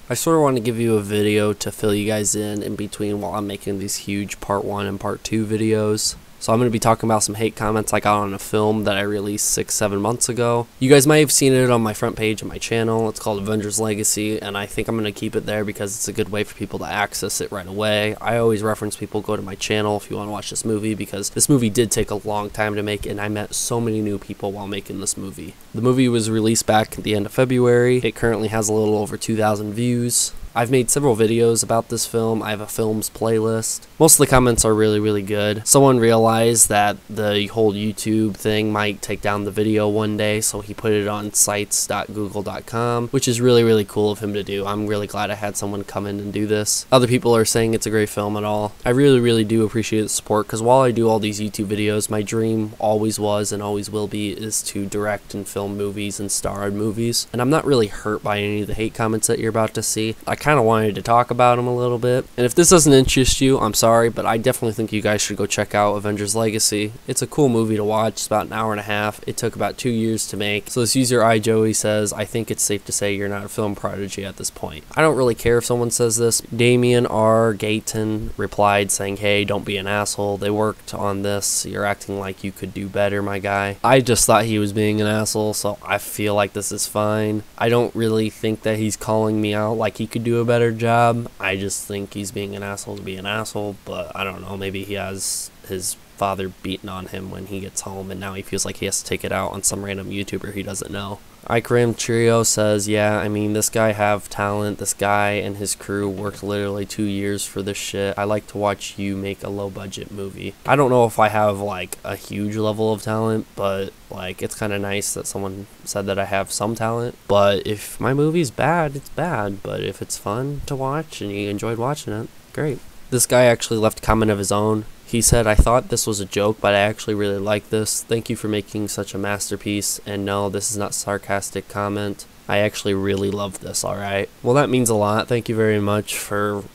I sort of want to give you a video to fill you guys in between while I'm making these huge part 1 and part 2 videos. So I'm going to be talking about some hate comments I got on a film that I released 6-7 months ago. You guys might have seen it on my front page of my channel. It's called Avengers Legacy, and I think I'm going to keep it there because it's a good way for people to access it right away. I always reference people, go to my channel if you want to watch this movie, because this movie did take a long time to make, and I met so many new people while making this movie. The movie was released back at the end of February. It currently has a little over 2,000 views. I've made several videos about this film. I have a films playlist. Most of the comments are really good. Someone realized that the whole YouTube thing might take down the video one day, so he put it on sites.google.com, which is really cool of him to do. I'm really glad I had someone come in and do this. Other people are saying it's a great film and all. I really do appreciate the support, because while I do all these YouTube videos, my dream always was and always will be is to direct and film movies and star in movies. And I'm not really hurt by any of the hate comments that you're about to see. I kind of wanted to talk about them a little bit. And if this doesn't interest you, I'm sorry, but I definitely think you guys should go check out Avengers Legacy. It's a cool movie to watch. It's about an hour and a half. It took about 2 years to make. So this user iJoey says, I think it's safe to say you're not a film prodigy at this point. I don't really care if someone says this. Damien R. Gayton replied saying, hey, don't be an asshole. They worked on this. You're acting like you could do better, my guy. I just thought he was being an asshole, so I feel like this is fine. I don't really think that he's calling me out like he could do a better job. I just think he's being an asshole to be an asshole, but I don't know, maybe he has his father beaten on him when he gets home and now he feels like he has to take it out on some random YouTuber he doesn't know. Ikram Trio says, yeah, I mean, this guy have talent. This guy and his crew worked literally 2 years for this shit. I like to watch you make a low budget movie. I don't know if I have like a huge level of talent, but like it's kind of nice that someone said that I have some talent. But if my movie's bad, it's bad. But if it's fun to watch and you enjoyed watching it, great. This guy actually left a comment of his own. He said, I thought this was a joke, but I actually really like this. Thank you for making such a masterpiece. And no, this is not sarcastic comment. I actually really love this, alright? Well, that means a lot. Thank you very much for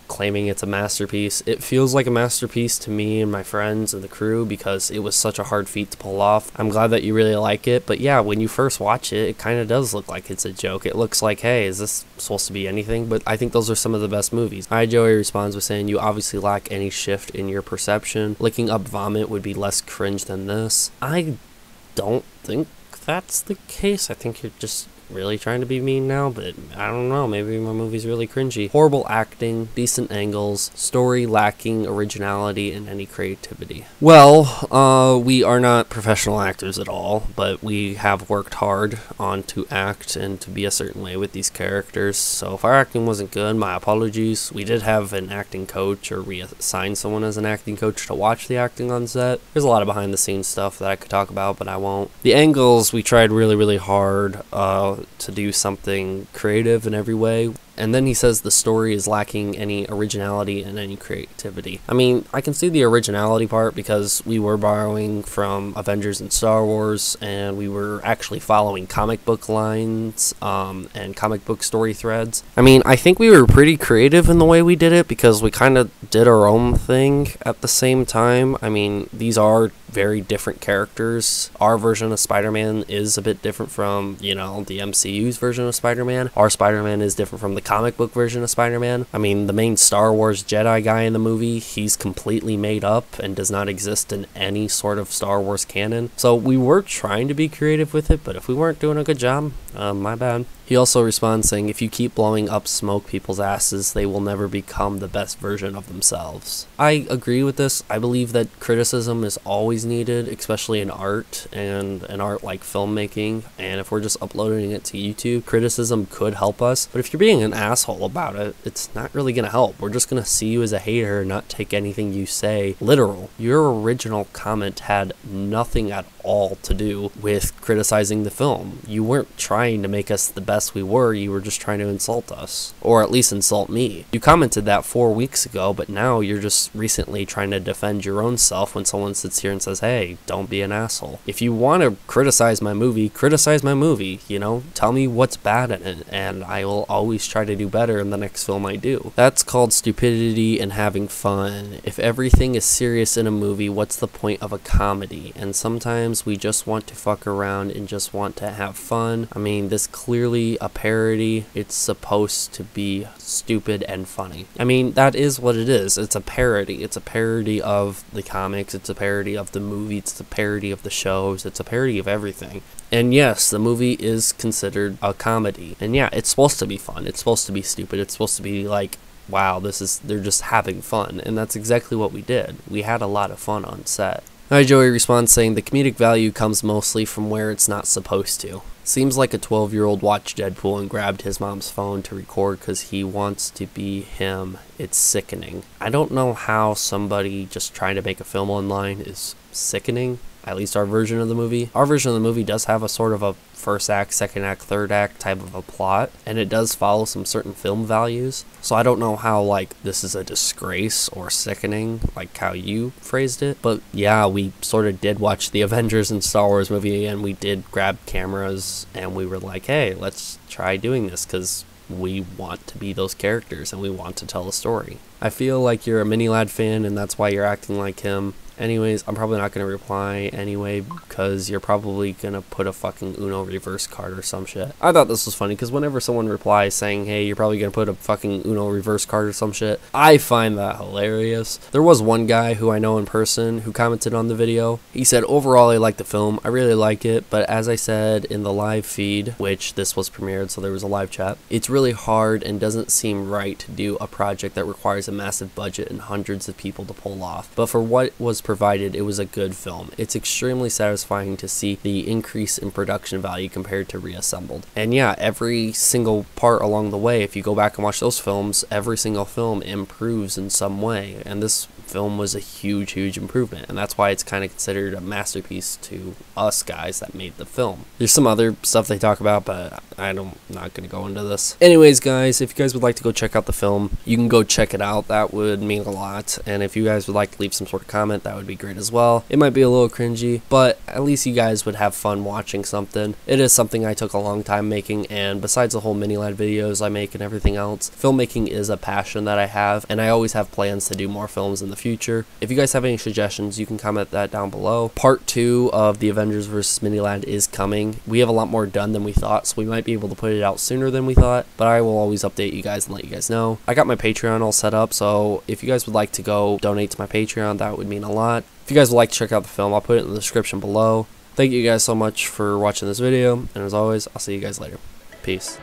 claiming it's a masterpiece. It feels like a masterpiece to me and my friends and the crew because it was such a hard feat to pull off. I'm glad that you really like it, but yeah, when you first watch it, it kind of does look like it's a joke. It looks like, hey, is this supposed to be anything? But I think those are some of the best movies. iJoey responds with saying, you obviously lack any shift in your perception. Licking up vomit would be less cringe than this. I don't think that's the case. I think you're just really trying to be mean now, but I don't know, maybe my movie's really cringy. Horrible acting, decent angles, story lacking originality and any creativity. Well, we are not professional actors at all, but we have worked hard on to act and to be a certain way with these characters, so if our acting wasn't good, my apologies. We did have an acting coach, or we assigned someone as an acting coach to watch the acting on set. There's a lot of behind the scenes stuff that I could talk about, but I won't. The angles, we tried really hard to do something creative in every way. And then he says the story is lacking any originality and any creativity. I mean, I can see the originality part because we were borrowing from Avengers and Star Wars, and we were actually following comic book lines and comic book story threads. I mean, I think we were pretty creative in the way we did it because we kind of did our own thing at the same time. I mean, these are very different characters. Our version of Spider-Man is a bit different from, you know, the MCU's version of Spider-Man. Our Spider-Man is different from the comic book version of Spider-Man. I mean, the main Star Wars Jedi guy in the movie, he's completely made up and does not exist in any sort of Star Wars canon. So we were trying to be creative with it, but if we weren't doing a good job, my bad. He also responds saying, if you keep blowing up smoke people's asses, they will never become the best version of themselves. I agree with this. I believe that criticism is always needed, especially in art and in art like filmmaking. And if we're just uploading it to YouTube, criticism could help us. But if you're being an asshole about it, it's not really going to help. We're just going to see you as a hater and not take anything you say literal. Your original comment had nothing at all to do with criticizing the film. You weren't trying to make us the best we were, you were just trying to insult us, or at least insult me. You commented that 4 weeks ago, but now you're just recently trying to defend your own self when someone sits here and says, hey, don't be an asshole. If you want to criticize my movie, you know, tell me what's bad in it, and I will always try to do better in the next film I do. That's called stupidity and having fun. If everything is serious in a movie, what's the point of a comedy? And sometimes we just want to fuck around and just want to have fun. I mean, this clearly really a parody. It's supposed to be stupid and funny. I mean, that is what it is. It's a parody. It's a parody of the comics. It's a parody of the movie. It's a parody of the shows. It's a parody of everything. And yes, the movie is considered a comedy. And yeah, it's supposed to be fun. It's supposed to be stupid. It's supposed to be like, wow, they're just having fun. And that's exactly what we did. We had a lot of fun on set. Hi, Joey responds saying the comedic value comes mostly from where it's not supposed to. Seems like a 12-year-old watched Deadpool and grabbed his mom's phone to record because he wants to be him. It's sickening. I don't know how somebody just trying to make a film online is sickening. At least our version of the movie. Our version of the movie does have a sort of a first act, second act, third act type of a plot, and it does follow some certain film values. So I don't know how, like, this is a disgrace or sickening, like how you phrased it. But yeah, we sort of did watch the Avengers and Star Wars movie, and we did grab cameras, and we were like, hey, let's try doing this, because we want to be those characters, and we want to tell a story. I feel like you're a Mini-Lad fan, and that's why you're acting like him. Anyways, I'm probably not going to reply anyway because you're probably going to put a fucking Uno reverse card or some shit. I thought this was funny because whenever someone replies saying, hey, you're probably going to put a fucking Uno reverse card or some shit, I find that hilarious. There was one guy who I know in person who commented on the video. He said, overall, I like the film. I really like it, but as I said in the live feed, which this was premiered, so there was a live chat, it's really hard and doesn't seem right to do a project that requires a massive budget and hundreds of people to pull off. But for what was provided, it was a good film. It's extremely satisfying to see the increase in production value compared to reassembled. And yeah, every single part along the way, if you go back and watch those films, every single film improves in some way, and this film was a huge improvement, and that's why it's kind of considered a masterpiece to us guys that made the film. There's some other stuff they talk about, but I'm not going to go into this. Anyways, guys, if you guys would like to go check out the film, you can go check it out. That would mean a lot. And if you guys would like to leave some sort of comment, that would be great as well. It might be a little cringy, but at least you guys would have fun watching something. It is something I took a long time making, and besides the whole Mini-Lad videos I make and everything else, filmmaking is a passion that I have, and I always have plans to do more films in the future. If you guys have any suggestions, you can comment that down below. Part 2 of the Avengers vs. Mini-Lad is coming. We have a lot more done than we thought, so we might be able to put it out sooner than we thought, but I will always update you guys and let you guys know. I got my Patreon all set up, so if you guys would like to go donate to my Patreon, that would mean a lot. If you guys would like to check out the film, I'll put it in the description below. Thank you guys so much for watching this video, and as always, I'll see you guys later. Peace.